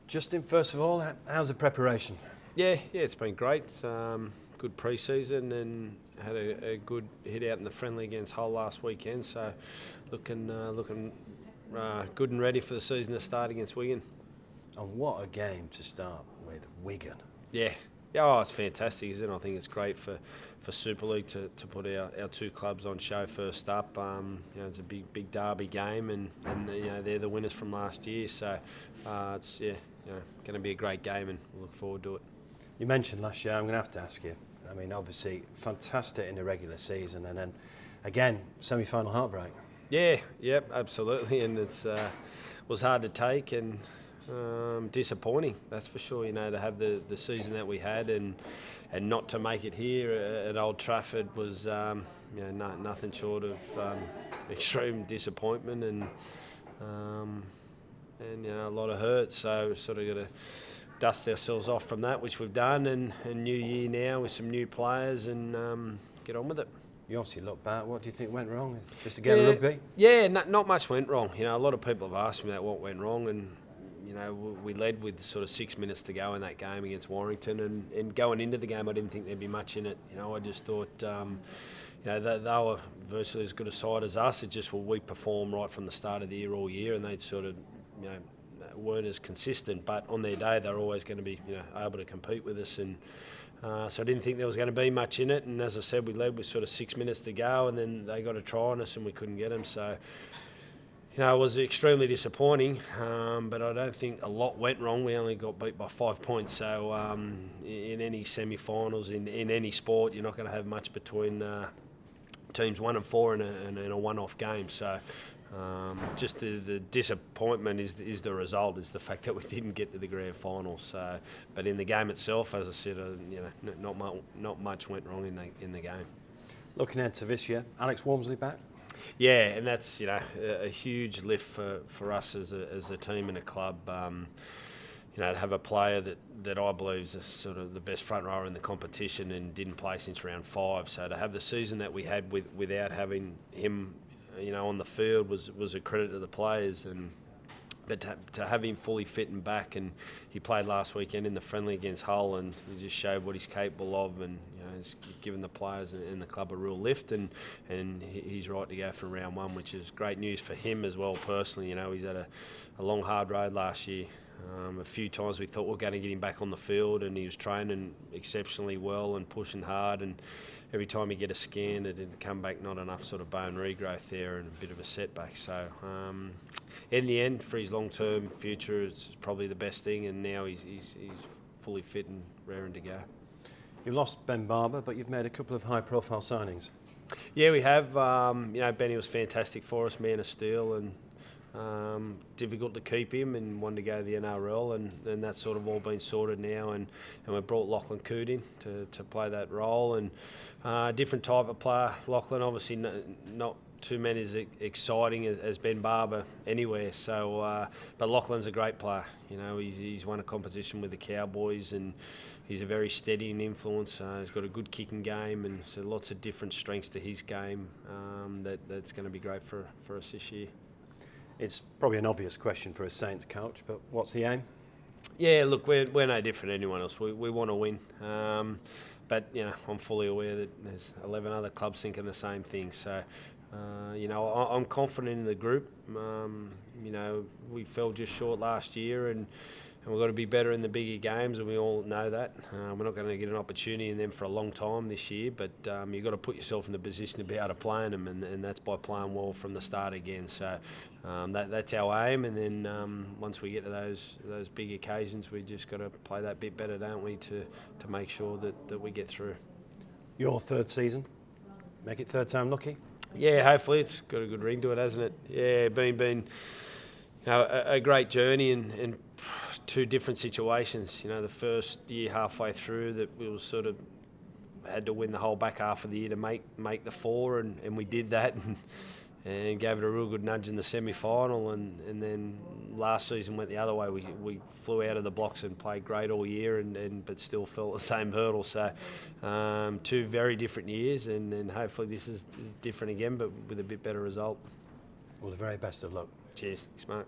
Justin, first of all, how's the preparation? Yeah, it's been great. Good pre-season and had a good hit out in the friendly against Hull last weekend. So looking good and ready for the season to start against Wigan. And what a game to start with, Wigan. Yeah, it's fantastic, isn't it? I think it's great for Super League to put our two clubs on show first up. It's a big derby game, and they're the winners from last year. So it's going to be a great game, and we'll look forward to it. You mentioned last year. I'm going to have to ask you. I mean, obviously, fantastic in the regular season, and then again, semi-final heartbreak. Yeah, absolutely, and it's was hard to take and disappointing. That's for sure. To have the season that we had and not to make it here at Old Trafford was nothing short of extreme disappointment and a lot of hurt. So we've sort of got to dust ourselves off from that, which we've done, and new year now with some new players and get on with it. You obviously look back. What do you think went wrong? Just again, rugby? Yeah, not much went wrong. A lot of people have asked me that what went wrong, and we led with sort of 6 minutes to go in that game against Warrington, and going into the game, I didn't think there'd be much in it. I just thought, they were virtually as good a side as us. It just we performed right from the start of the year all year, and they'd sort of, weren't as consistent. But on their day, they're always going to be, able to compete with us, and so I didn't think there was going to be much in it. And as I said, we led with sort of 6 minutes to go, and then they got a try on us, and we couldn't get them. So. It was extremely disappointing, but I don't think a lot went wrong. We only got beat by 5 points. So in any semi-finals, in any sport, you're not going to have much between teams 1 and 4 in a one-off game. So just the disappointment is the result, is the fact that we didn't get to the grand final. So, but in the game itself, as I said, not much went wrong in the game. Looking ahead to this year, Alex Walmsley back. Yeah, and that's a huge lift for us as a team and a club. To have a player that I believe is sort of the best front rower in the competition and didn't play since round 5. So to have the season that we had without having him, on the field was a credit to the players. But to have him fully fit and back, and he played last weekend in the friendly against Hull, and he just showed what he's capable of, and he's given the players and the club a real lift, and he's right to go for round 1, which is great news for him as well personally. He's had a long hard road last year. A few times we thought we were going to get him back on the field, and he was training exceptionally well and pushing hard, and every time you get a scan, it had come back not enough sort of bone regrowth there and a bit of a setback. So in the end, for his long-term future, it's probably the best thing, and now he's fully fit and raring to go. You've lost Ben Barber, but you've made a couple of high-profile signings. Yeah, we have. Benny was fantastic for us, man of steel, and difficult to keep him, and wanted to go to the NRL, and that's sort of all been sorted now, and we brought Lachlan Coote in to play that role, and different type of player. Lachlan obviously not too many as exciting as Ben Barber anywhere, so but Lachlan's a great player. He's won a competition with the Cowboys, and he's a very steadying influence. He's got a good kicking game, and so lots of different strengths to his game that's going to be great for us this year. It's probably an obvious question for a Saints coach, but what's the aim? Yeah, look, we're no different than anyone else. We want to win, but I'm fully aware that there's 11 other clubs thinking the same thing. So, I'm confident in the group. We fell just short last year, and we've got to be better in the bigger games, and we all know that. We're not going to get an opportunity in them for a long time this year, but you've got to put yourself in the position to be able to play in them, and that's by playing well from the start again. So that's our aim, and then once we get to those big occasions, we just got to play that bit better, don't we, to make sure that we get through. Your third season, make it third time lucky? Yeah, hopefully. It's got a good ring to it, hasn't it? Yeah, been a great journey, and two different situations. The first year halfway through that we was sort of had to win the whole back half of the year to make the 4, and we did that, and gave it a real good nudge in the semi-final, and then last season went the other way. We flew out of the blocks and played great all year, but still fell at the same hurdle. So two very different years, and hopefully this is different again, but with a bit better result. Well, the very best of luck. Cheers. Thanks, mate.